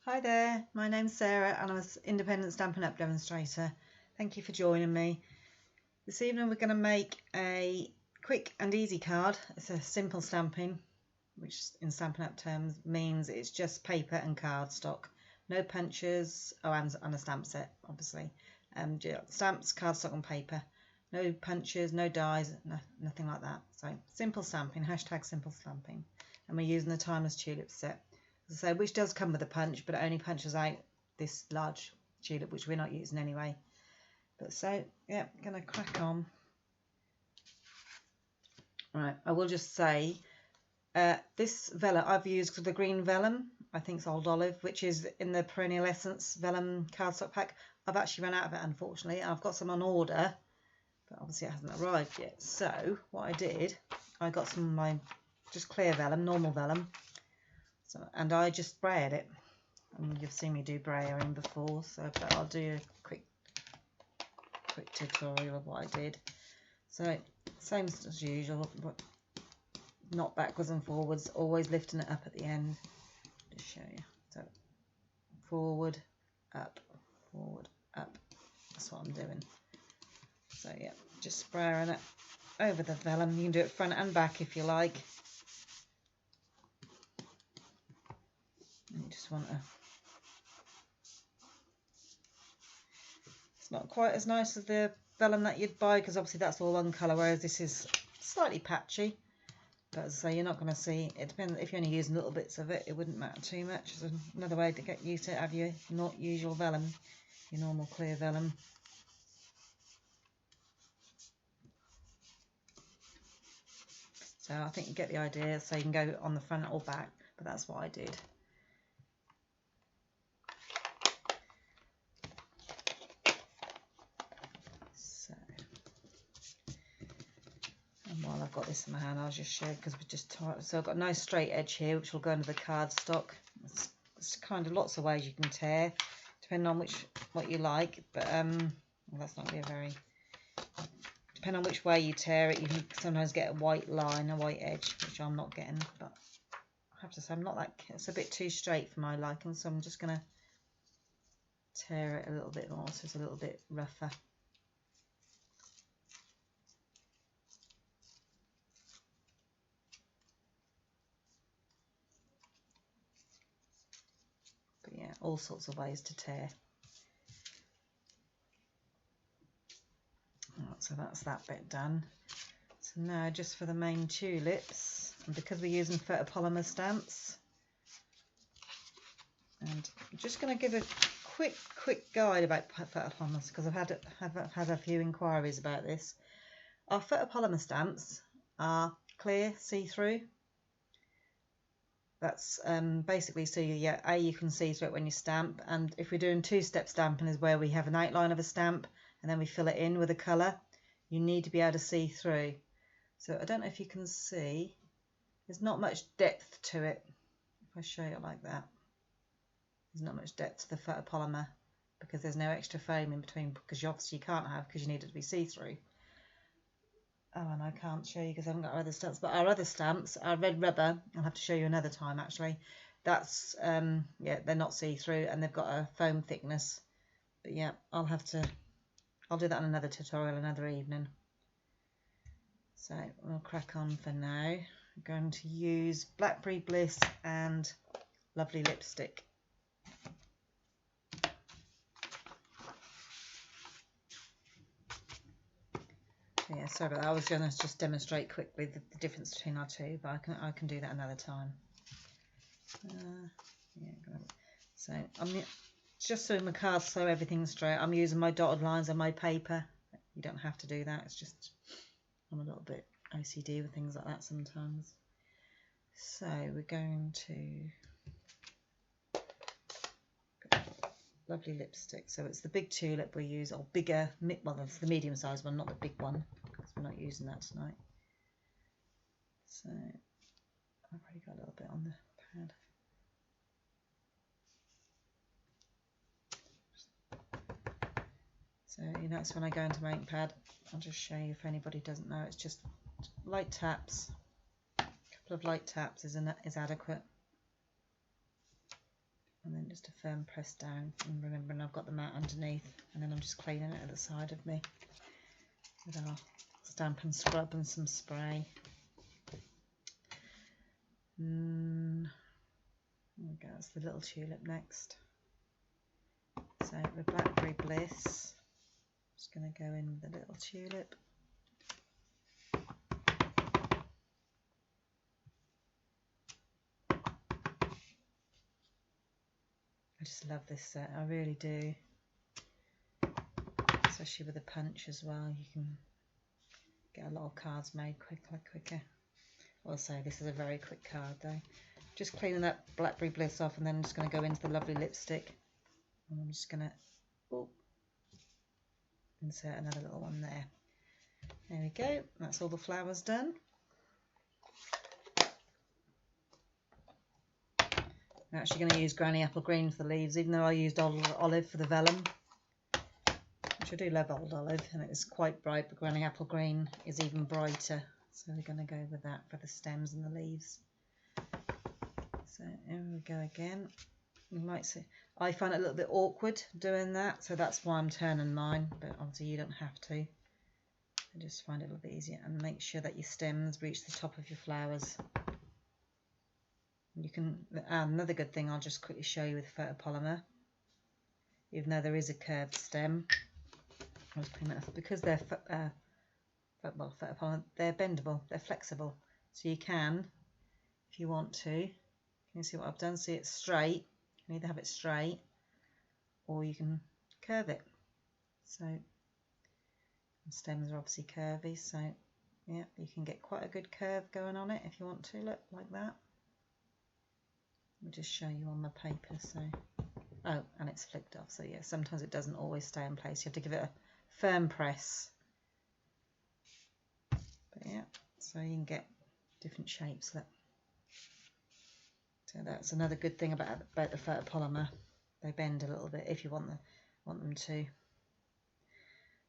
Hi there, my name's Sarah and I'm an independent Stampin' Up demonstrator. Thank you for joining me. This evening we're going to make a quick and easy card. It's a simple stamping, which in Stampin' Up terms means it's just paper and cardstock. No punches, and a stamp set obviously. Stamps, cardstock and paper. No punches, no dies, nothing like that. So simple stamping, hashtag simple stamping. And we're using the Timeless Tulips set. So, which does come with a punch, but it only punches out this large tulip, which we're not using anyway. But so, yeah, gonna crack on. Right, I will just say, this vellum I've used the green vellum, I think it's Old Olive, which is in the Perennial Essence vellum cardstock pack. I've actually run out of it, unfortunately. I've got some on order, but obviously it hasn't arrived yet. So, what I did, I got some of my just clear vellum, normal vellum. And I just sprayed it, and you've seen me do brayering before, so but I'll do a quick tutorial of what I did. So same as usual, but not backwards and forwards, always lifting it up at the end. Just show you. So forward, up, that's what I'm doing. So yeah, just spraying it over the vellum. You can do it front and back if you like. You just want to, it's not quite as nice as the vellum that you'd buy, because obviously that's all one colour, whereas this is slightly patchy. But as I say, you're not going to see, it depends, if you're only using little bits of it, it wouldn't matter too much. It's another way to get used to it, have your not usual vellum, your normal clear vellum. So I think you get the idea, so you can go on the front or back, but that's what I did. While I've got this in my hand, I'll just show, because we just so I've got a nice straight edge here, which will go under the cardstock. It's kind of lots of ways you can tear, depending on what you like. But well, that's not going to be a very. Depending on which way you tear it, you can sometimes get a white line, a white edge, which I'm not getting. But I have to say, I'm not that. It's a bit too straight for my liking, so I'm just going to tear it a little bit more, so it's a little bit rougher. Yeah, all sorts of ways to tear. Right, so that's that bit done. So now just for the main tulips, and because we're using photopolymer stamps, and I'm just going to give a quick guide about photopolymers, because I've had a few inquiries about this. Our photopolymer stamps are clear, see-through. That's basically, so you can see through it when you stamp, and if we're doing two-step stamping is where we have an outline of a stamp and then we fill it in with a colour. You need to be able to see through. So I don't know if you can see, there's not much depth to it. If I show you like that, there's not much depth to the photopolymer, because there's no extra foam in between, because you obviously can't have, because you need it to be see-through. Oh, and I can't show you because I haven't got our other stamps. But our other stamps, our red rubber, I'll have to show you another time actually. That's, yeah, they're not see-through and they've got a foam thickness. But yeah, I'll do that in another tutorial another evening. So we'll crack on for now. I'm going to use Blackberry Bliss and Lovely Lipstick. Yeah, sorry about that. I was going to just demonstrate quickly the difference between our two, but I can do that another time. Yeah, so I'm just so my cards so everything's straight. I'm using my dotted lines on my paper. You don't have to do that. It's just I'm a little bit OCD with things like that sometimes. So we're going to Lovely Lipstick. So it's the big tulip we use, or bigger, well, it's the medium sized one, not the big one, because we're not using that tonight. So I've already got a little bit on the pad. So you notice when I go into my ink pad, I'll just show you if anybody doesn't know, it's just light taps. A couple of light taps is adequate. And then just a firm press down, and remembering I've got the mat underneath, and then I'm just cleaning it at the side of me with our Stampin' Scrub and some spray. There we go, that's the little tulip next. So the Blackberry Bliss, I'm just going to go in with the little tulip. I just love this set, I really do. Especially with the punch as well, you can get a lot of cards made quicker. Also, this is a very quick card though. Just cleaning that Blackberry Bliss off, and then I'm just going to go into the lovely lipstick. And I'm just going to insert another little one there. There we go, that's all the flowers done. I'm actually going to use Granny Apple Green for the leaves, even though I used Old Olive for the vellum, which I do love Old Olive, and it is quite bright, but Granny Apple Green is even brighter. So we're going to go with that for the stems and the leaves. So here we go again. You might see, I find it a little bit awkward doing that, so that's why I'm turning mine, but obviously you don't have to. I just find it a little bit easier, and make sure that your stems reach the top of your flowers. You can, another good thing I'll just quickly show you with photopolymer, even though there is a curved stem, because they're photopolymer, they're bendable, they're flexible, so you can, if you want to, can you see what I've done? See, it's straight, you can either have it straight or you can curve it. So the stems are obviously curvy, so yeah, you can get quite a good curve going on it if you want to, look like that. I'll just show you on my paper. So, oh, and it's flicked off, so yeah, sometimes it doesn't always stay in place, you have to give it a firm press. But yeah, so you can get different shapes. Look. So that's another good thing about the photopolymer, they bend a little bit if you want them to.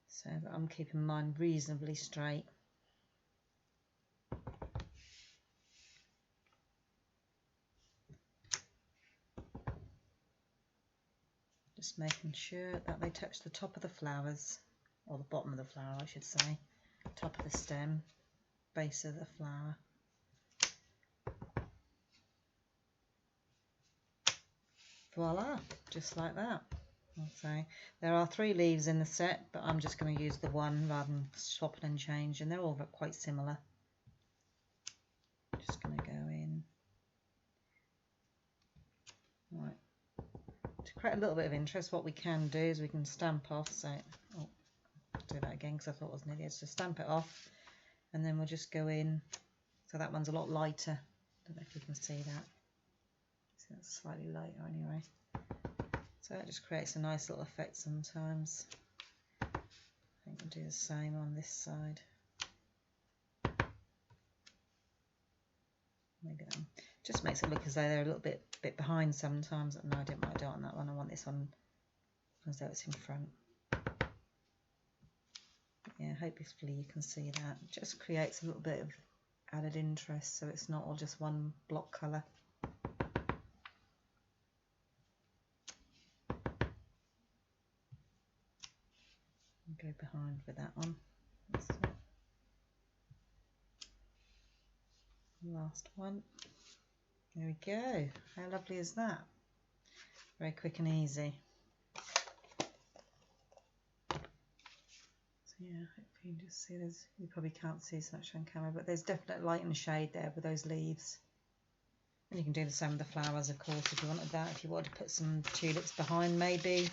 So I'm keeping mine reasonably straight. Just making sure that they touch the top of the flowers, or the bottom of the flower I should say, top of the stem, base of the flower. Voila, just like that. So there are 3 leaves in the set, but I'm just going to use the one rather than swapping and change, and they're all quite similar. Just going to go in. Right. To create a little bit of interest, what we can do is we can stamp off. So I'll do that again because I thought it was near the edge. So stamp it off, and then we'll just go in. So that one's a lot lighter. Don't know if you can see that. So that's slightly lighter anyway. So that just creates a nice little effect sometimes. I think we'll do the same on this side. Maybe that one. Just makes it look as though they're a little bit behind sometimes. No, I don't want to do it on that one. I want this one as though it's in front. Yeah, hopefully you can see that. It just creates a little bit of added interest, so it's not all just one block colour. Go behind with that one. That's it. Last one. There we go. How lovely is that? Very quick and easy. So yeah, hopefully you can just see there's, you probably can't see so much on camera, but there's definite light and shade there with those leaves. And you can do the same with the flowers, of course, if you wanted that. If you wanted to put some tulips behind maybe,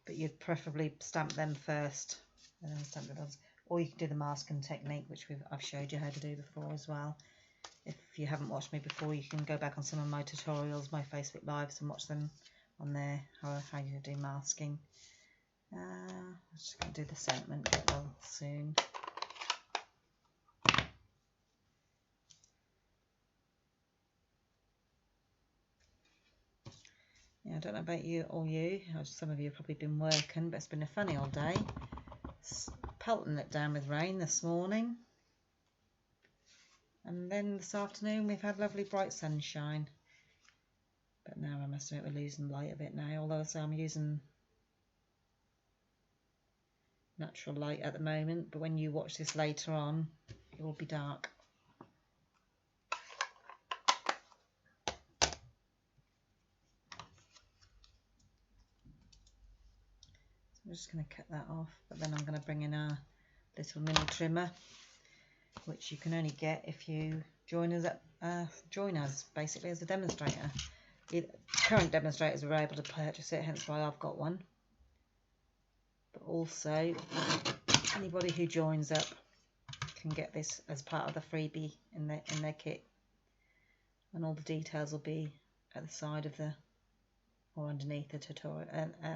but you'd preferably stamp them first and then stamp the others. Or you can do the masking technique, which I've showed you how to do before as well. If you haven't watched me before, you can go back on some of my tutorials, my Facebook Lives, and watch them on there, how you do masking. I'm just going to do the sentiment bit well soon. Yeah, I don't know about you, some of you have probably been working, but it's been a funny old day. It's pelting it down with rain this morning. And then this afternoon we've had lovely bright sunshine. But now I must admit we're losing light a bit now, although I'm using natural light at the moment, but when you watch this later on it will be dark. So I'm just going to cut that off, but then I'm going to bring in our little mini trimmer, which you can only get if you join us basically as a demonstrator. Current demonstrators were able to purchase it, hence why I've got one. But also anybody who joins up can get this as part of the freebie in their kit, and all the details will be at the side of the or underneath the tutorial,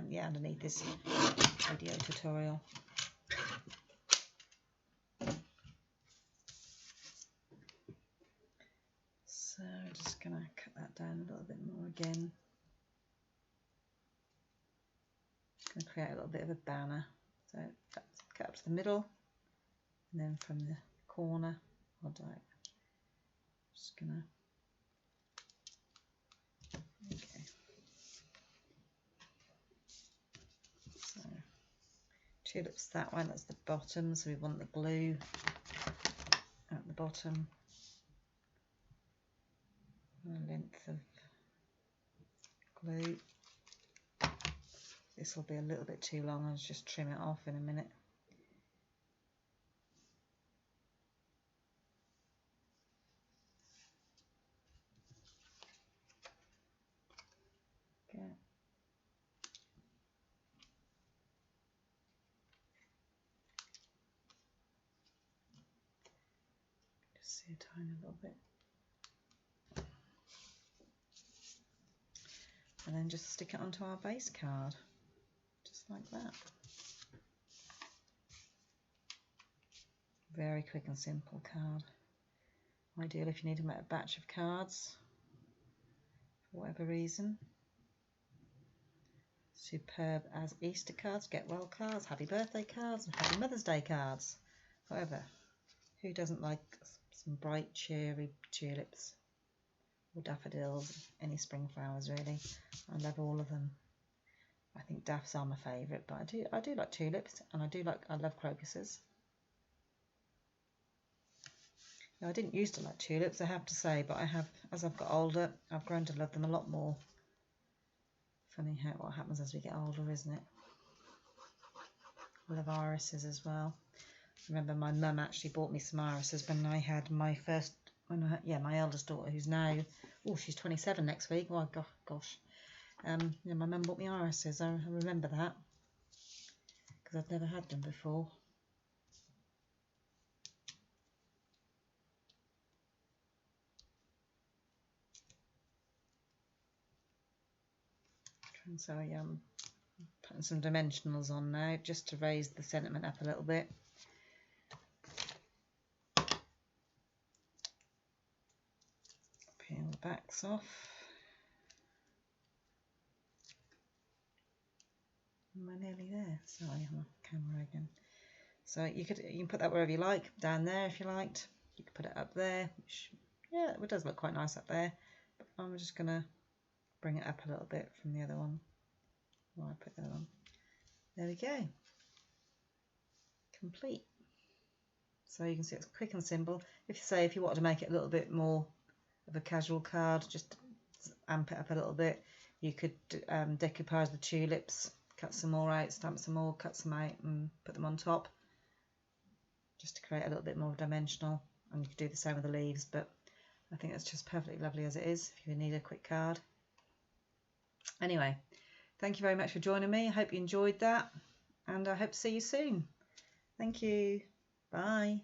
yeah, underneath this video tutorial. So I'm just going to cut that down a little bit more again. Going to create a little bit of a banner. So cut up to the middle, and then from the corner I'll do it. Just going to, okay. So tulips that way, that's the bottom, so we want the blue at the bottom. A length of glue. This will be a little bit too long, I'll just trim it off in a minute. Okay. Just see a tiny little bit. And then just stick it onto our base card, just like that. Very quick and simple card. Ideal if you need to make a batch of cards for whatever reason. Superb as Easter cards, get well cards, happy birthday cards, and happy Mother's Day cards. However, who doesn't like some bright, cheery tulips or daffodils, any spring flowers really? I love all of them. I think daffs are my favourite, but I do like tulips, and I love crocuses. Now, I didn't used to like tulips, I have to say, but I have, as I've got older, I've grown to love them a lot more. Funny what happens as we get older, isn't it? I love irises as well. I remember my mum actually bought me some irises when I had my my eldest daughter, who's now, she's 27 next week. Oh gosh. Yeah, my mum bought me irises. I remember that because I've never had them before. And so yeah, I'm putting some dimensionals on now just to raise the sentiment up a little bit. Peel the backs off. Am I nearly there? Sorry, I'm on camera again. So you can put that wherever you like, down there if you liked. You could put it up there, which, yeah, it does look quite nice up there. But I'm just going to bring it up a little bit from the other one. Well, I put that on. There we go. Complete. So you can see it's quick and simple. If you want to make it a little bit more of a casual card, just amp it up a little bit. You could decoupage the tulips, cut some more out, stamp some more, cut some out and put them on top, just to create a little bit more dimensional. And you could do the same with the leaves, but I think it's just perfectly lovely as it is if you need a quick card. Anyway, thank you very much for joining me. I hope you enjoyed that, and I hope to see you soon. Thank you. Bye.